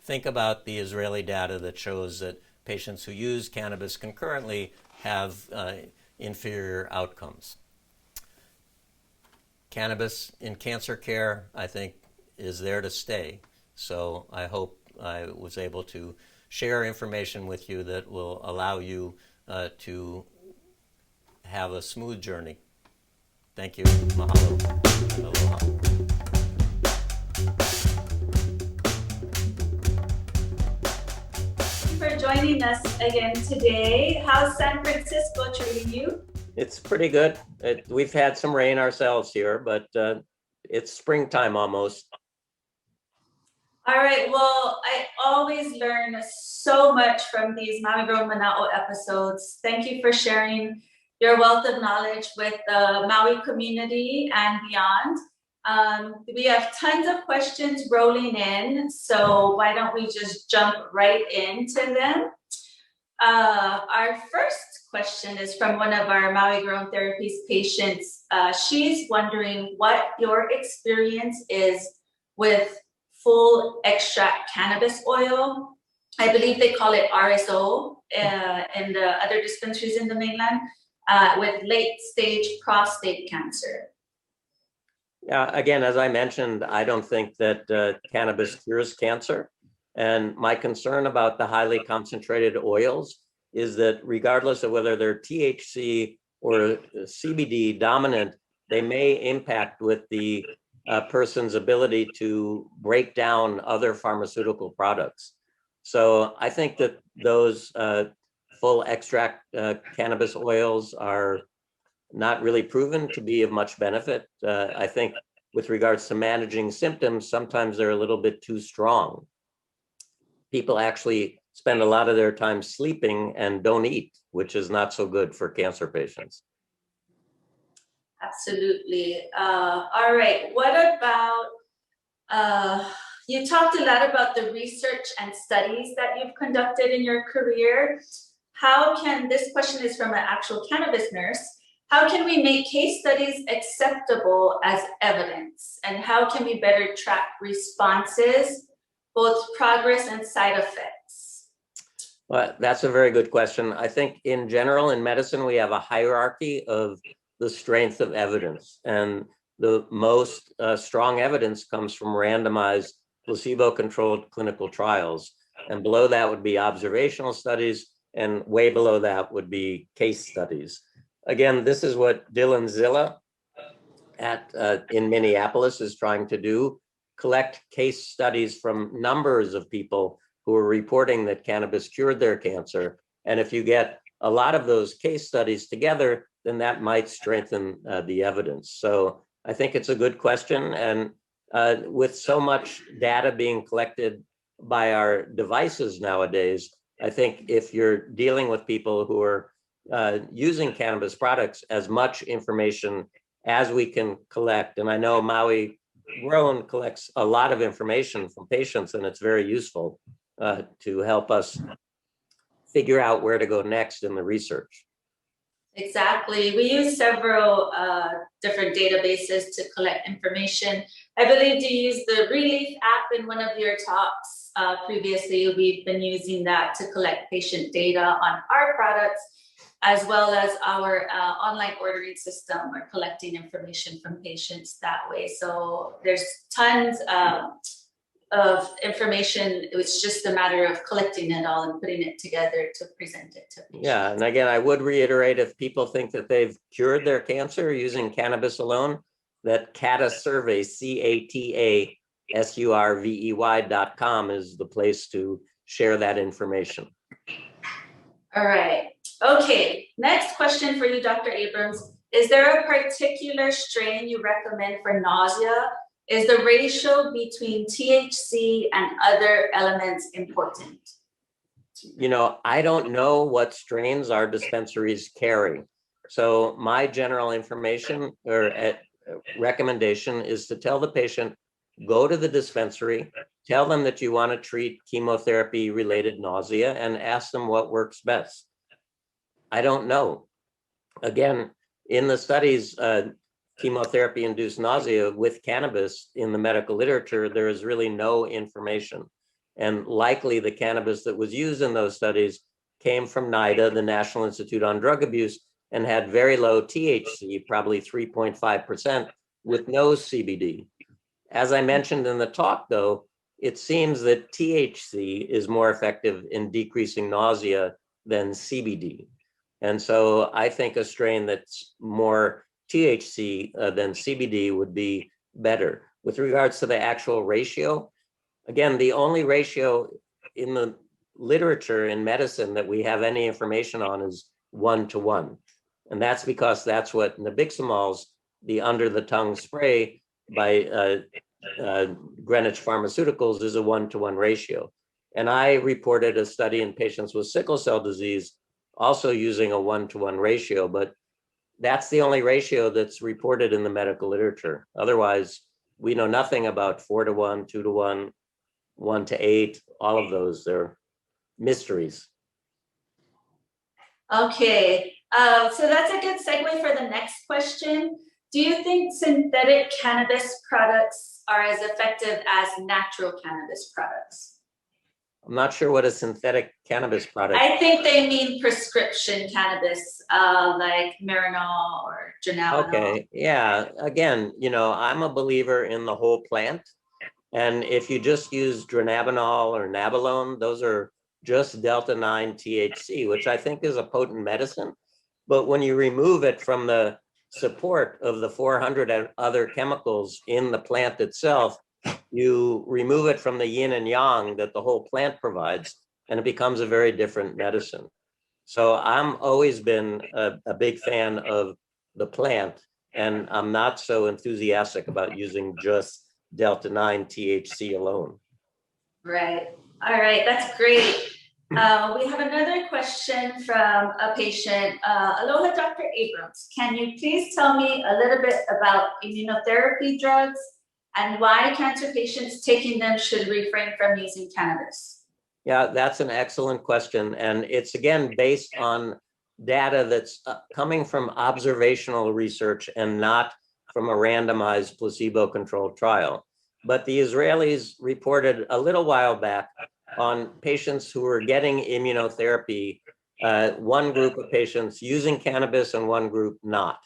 think about the Israeli data that shows that patients who use cannabis concurrently have inferior outcomes. Cannabis in cancer care, I think, is there to stay. So I hope I was able to share information with you that will allow you to have a smooth journey. Thank you. Mahalo. Aloha. Thank you for joining us again today. How's San Francisco treating you? It's pretty good. We've had some rain ourselves here, but it's springtime almost. All right, well, I always learn so much from these Maui Grown Mana'o episodes. Thank you for sharing your wealth of knowledge with the Maui community and beyond. We have tons of questions rolling in, so why don't we just jump right into them? Our first question is from one of our Maui Grown Therapies patients. She's wondering what your experience is with full extract cannabis oil. I believe they call it RSO in the other dispensaries in the mainland, with late stage prostate cancer. Yeah, again, as I mentioned, I don't think that cannabis cures cancer. And my concern about the highly concentrated oils is that regardless of whether they're THC or CBD dominant, they may impact with the person's ability to break down other pharmaceutical products. So I think that those full extract cannabis oils are not really proven to be of much benefit. I think with regards to managing symptoms, sometimes they're a little bit too strong. People actually spend a lot of their time sleeping and don't eat, which is not so good for cancer patients. Absolutely. All right, what about, you talked a lot about the research and studies that you've conducted in your career. How can, this question is from an actual cannabis nurse, how can we make case studies acceptable as evidence? And how can we better track responses, both progress and side effects? Well, that's a very good question. I think in general in medicine, we have a hierarchy of the strength of evidence. And the most strong evidence comes from randomized placebo-controlled clinical trials. And below that would be observational studies, and way below that would be case studies. Again, this is what Dylan Zilla in Minneapolis is trying to do, collect case studies from numbers of people who are reporting that cannabis cured their cancer. And if you get a lot of those case studies together, then that might strengthen the evidence. So I think it's a good question. And with so much data being collected by our devices nowadays, I think if you're dealing with people who are using cannabis products, as much information as we can collect, and I know Maui Grown collects a lot of information from patients, and it's very useful to help us figure out where to go next in the research. Exactly. We use several different databases to collect information. I believe you used the Relief app in one of your talks previously. We've been using that to collect patient data on our products, as well as our online ordering system. We're collecting information from patients that way. So there's tons of information. It's just a matter of collecting it all and putting it together to present it to patients. Yeah, and again, I would reiterate, if people think that they've cured their cancer using cannabis alone, that CATA survey, CATASURVEY.com is the place to share that information. All right. Okay, next question for you, Dr. Abrams. Is there a particular strain you recommend for nausea? Is the ratio between THC and other elements important? You know, I don't know what strains our dispensaries carry. So my general information or recommendation is to tell the patient, go to the dispensary, tell them that you want to treat chemotherapy-related nausea, and ask them what works best. I don't know. Again, in the studies, chemotherapy-induced nausea with cannabis in the medical literature, there is really no information. And likely the cannabis that was used in those studies came from NIDA, the National Institute on Drug Abuse, and had very low THC, probably 3.5%, with no CBD. As I mentioned in the talk, though, it seems that THC is more effective in decreasing nausea than CBD. And so I think a strain that's more THC than CBD would be better. With regards to the actual ratio, again, the only ratio in the literature in medicine that we have any information on is 1:1. And that's because that's what nabiximols, the under-the-tongue spray by Greenwich Pharmaceuticals, is a 1:1 ratio. And I reported a study in patients with sickle cell disease also using a 1:1 ratio, but that's the only ratio that's reported in the medical literature. Otherwise, we know nothing about 4-to-1, 2-to-1, 1-to-8, all of those. They're mysteries. Okay, so that's a good segue for the next question. Do you think synthetic cannabis products are as effective as natural cannabis products? I'm not sure what a synthetic cannabis product. I think they mean prescription cannabis, like Marinol or Janabinol. Okay, yeah. Again, I'm a believer in the whole plant. And if you just use dronabinol or nabilone, those are just delta-9 THC, which I think is a potent medicine. But when you remove it from the support of the 400 other chemicals in the plant itself, you remove it from the yin and yang that the whole plant provides, and it becomes a very different medicine. So I'm always been a big fan of the plant, and I'm not so enthusiastic about using just delta-9 THC alone. Right. All right. That's great. We have another question from a patient. Aloha, Dr. Abrams. Can you please tell me a little bit about immunotherapy drugs and why cancer patients taking them should refrain from using cannabis? Yeah, that's an excellent question. And it's, again, based on data that's coming from observational research and not from a randomized placebo-controlled trial. But the Israelis reported a little while back on patients who were getting immunotherapy, one group of patients using cannabis and one group not.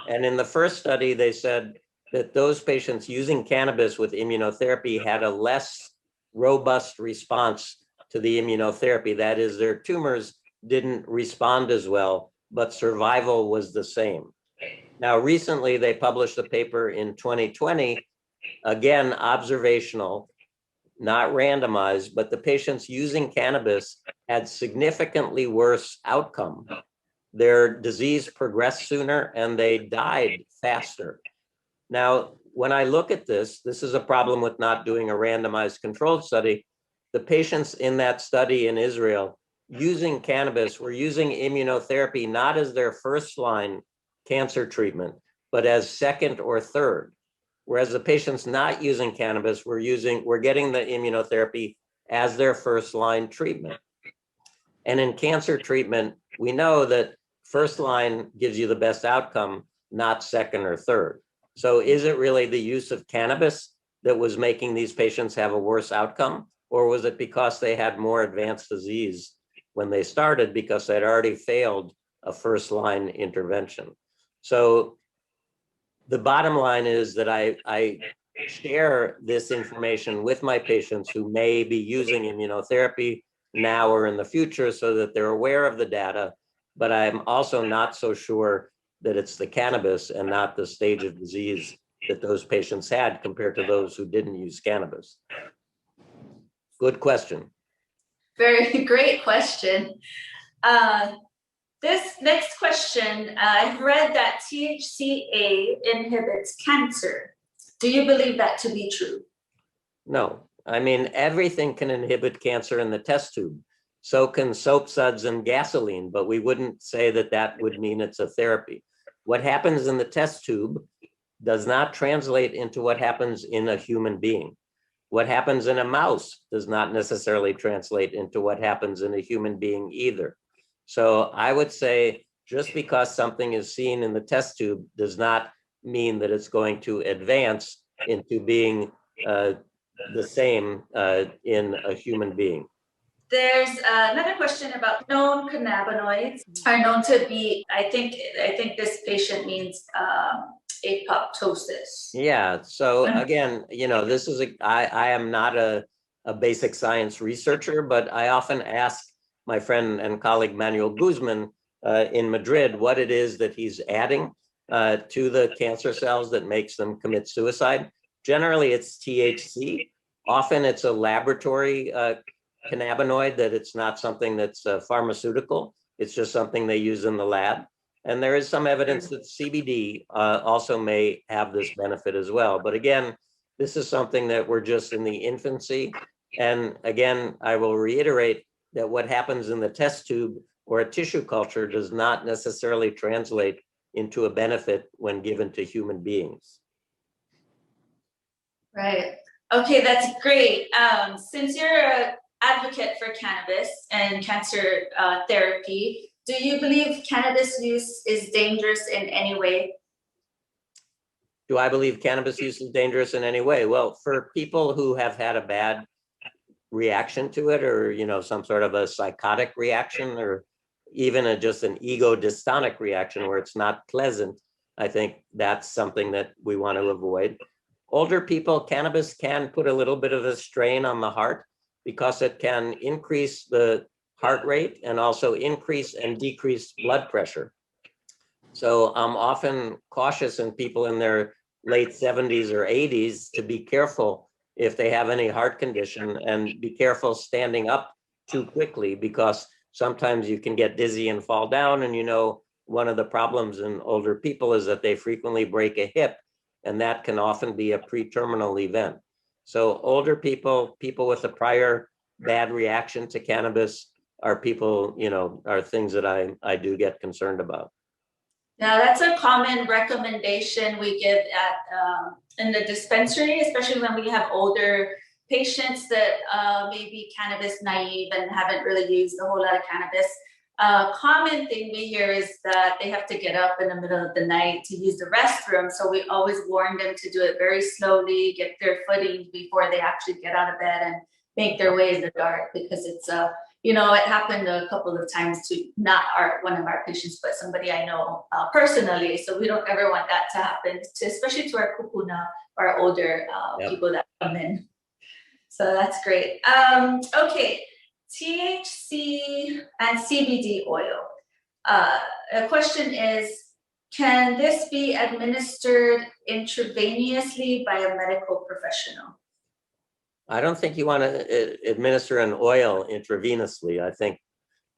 And in the first study, they said that those patients using cannabis with immunotherapy had a less robust response to the immunotherapy. That is, their tumors didn't respond as well, but survival was the same. Now, recently, they published a paper in 2020, again, observational, not randomized, but the patients using cannabis had significantly worse outcome. Their disease progressed sooner and they died faster. Now, when I look at this is a problem with not doing a randomized controlled study. The patients in that study in Israel using cannabis were using immunotherapy not as their first line cancer treatment, but as second or third. Whereas the patients not using cannabis were getting the immunotherapy as their first line treatment. And in cancer treatment, we know that first line gives you the best outcome, not second or third. So is it really the use of cannabis that was making these patients have a worse outcome? Or was it because they had more advanced disease when they started because they'd already failed a first line intervention? So the bottom line is that I share this information with my patients who may be using immunotherapy now or in the future so that they're aware of the data, but I'm also not so sure that it's the cannabis and not the stage of disease that those patients had compared to those who didn't use cannabis. Good question. Very great question. This next question, I've read that THCA inhibits cancer. Do you believe that to be true? No, I mean, everything can inhibit cancer in the test tube. So can soap suds and gasoline, but we wouldn't say that that would mean it's a therapy. What happens in the test tube does not translate into what happens in a human being. What happens in a mouse does not necessarily translate into what happens in a human being either. So I would say just because something is seen in the test tube does not mean that it's going to advance into being the same in a human being. There's another question about known cannabinoids are known to be, I think this patient means apoptosis. Yeah, so again, this is I am not a basic science researcher, but I often ask my friend and colleague Manuel Guzman in Madrid what it is that he's adding to the cancer cells that makes them commit suicide. Generally, it's THC. Often it's a laboratory cannabinoid, that it's not something that's pharmaceutical. It's just something they use in the lab. And there is some evidence that CBD also may have this benefit as well. But again, this is something that we're just in the infancy. And again, I will reiterate that what happens in the test tube or a tissue culture does not necessarily translate into a benefit when given to human beings. Right. Okay, that's great. Since you're an advocate for cannabis and cancer therapy, do you believe cannabis use is dangerous in any way? Do I believe cannabis use is dangerous in any way? Well, for people who have had a bad reaction to it, or some sort of a psychotic reaction, or even just an ego dystonic reaction where it's not pleasant, I think that's something that we want to avoid. Older people, cannabis can put a little bit of a strain on the heart because it can increase the heart rate and also increase and decrease blood pressure. So I'm often cautious in people in their late 70s or 80s to be careful if they have any heart condition, and be careful standing up too quickly, because sometimes you can get dizzy and fall down. And one of the problems in older people is that they frequently break a hip, and that can often be a pre-terminal event. So older people, people with a prior bad reaction to cannabis are people, are things that I do get concerned about. Now, that's a common recommendation we give at in the dispensary, especially when we have older patients that may be cannabis naive and haven't really used a whole lot of cannabis. Common thing we hear is that they have to get up in the middle of the night to use the restroom. So we always warn them to do it very slowly, get their footing before they actually get out of bed and make their way in the dark, because it's it happened a couple of times to not one of our patients, but somebody I know personally. So we don't ever want that to happen, especially to our kupuna or our older people that come in. So that's great. Okay, THC and CBD oil. The question is, can this be administered intravenously by a medical professional? I don't think you want to administer an oil intravenously. I think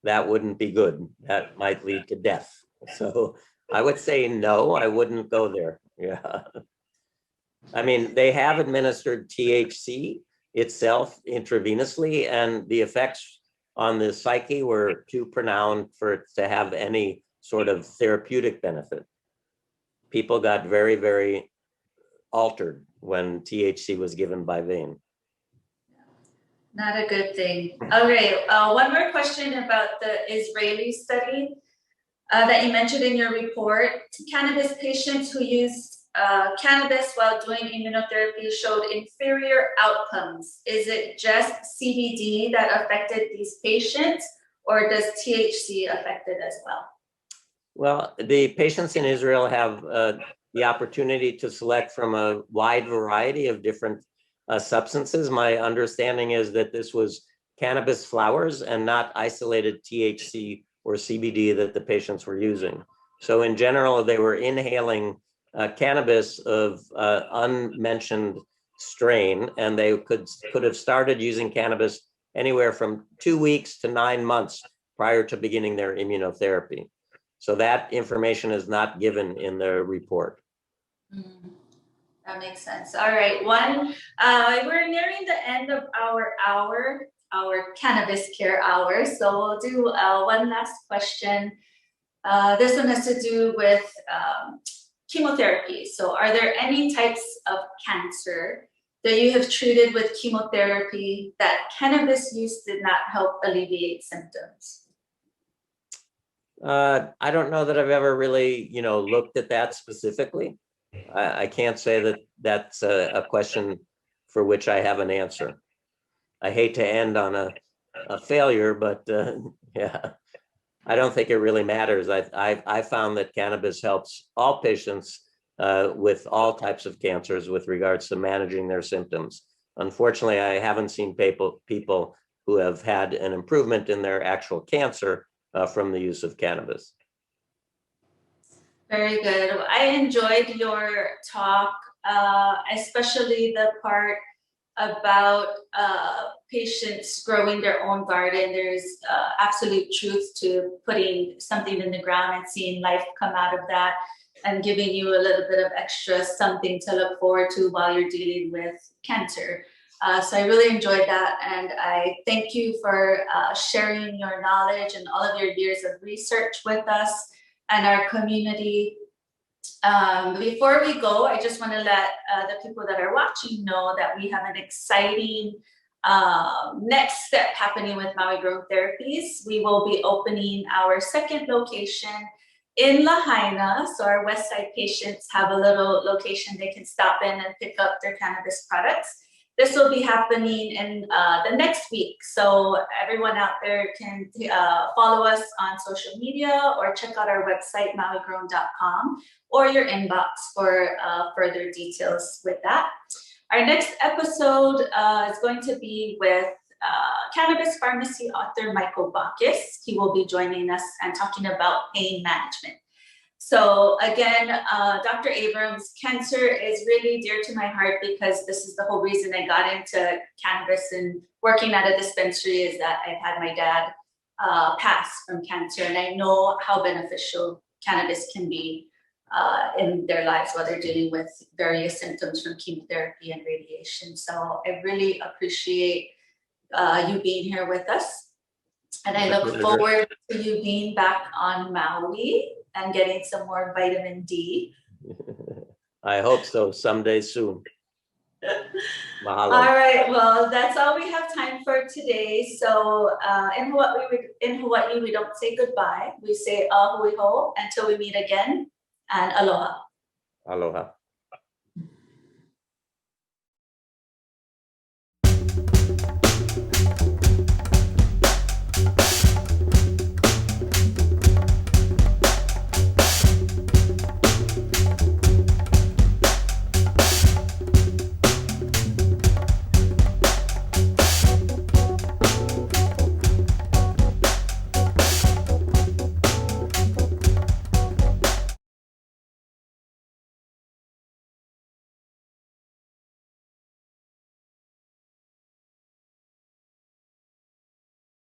that wouldn't be good. That might lead to death. So I would say no, I wouldn't go there. Yeah. I mean, they have administered THC itself intravenously, and the effects on the psyche were too pronounced for it to have any sort of therapeutic benefit. People got very, very altered when THC was given by vein. Not a good thing. Okay, one more question about the Israeli study that you mentioned in your report. Cannabis patients who used cannabis while doing immunotherapy showed inferior outcomes. Is it just CBD that affected these patients, or does THC affect it as well? Well, the patients in Israel have the opportunity to select from a wide variety of different substances. My understanding is that this was cannabis flowers and not isolated THC or CBD that the patients were using. So in general, they were inhaling cannabis of unmentioned strain, and they could have started using cannabis anywhere from 2 weeks to 9 months prior to beginning their immunotherapy. So that information is not given in the report. That makes sense. All right, we're nearing the end of our cannabis care hour. So we'll do one last question. This one has to do with chemotherapy. So are there any types of cancer that you have treated with chemotherapy that cannabis use did not help alleviate symptoms? I don't know that I've ever really, looked at that specifically. I can't say that that's a question for which I have an answer. I hate to end on a failure, but yeah, I don't think it really matters. I found that cannabis helps all patients with all types of cancers with regards to managing their symptoms. Unfortunately, I haven't seen people who have had an improvement in their actual cancer from the use of cannabis. Very good. I enjoyed your talk, especially the part about patients growing their own garden. There's absolute truth to putting something in the ground and seeing life come out of that, and giving you a little bit of extra something to look forward to while you're dealing with cancer. So I really enjoyed that, and I thank you for sharing your knowledge and all of your years of research with us and our community. Before we go, I just want to let the people that are watching know that we have an exciting next step happening with Maui Grown Therapies. We will be opening our second location in Lahaina. So our West Side patients have a little location they can stop in and pick up their cannabis products. This will be happening in the next week. So everyone out there can follow us on social media or check out our website, mauigrown.com, or your inbox for further details with that. Our next episode is going to be with cannabis pharmacy author Michael Bacchus. He will be joining us and talking about pain management. So again, Dr. Abrams, cancer is really dear to my heart because this is the whole reason I got into cannabis and working at a dispensary is that I've had my dad pass from cancer, and I know how beneficial cannabis can be in their lives while they're dealing with various symptoms from chemotherapy and radiation. So I really appreciate you being here with us. And I look forward to you being back on Maui and getting some more vitamin D. I hope so, someday soon. Mahalo. All right, well, that's all we have time for today. So in Hawaii, we don't say goodbye. We say ahui ho until we meet again, and aloha. Aloha.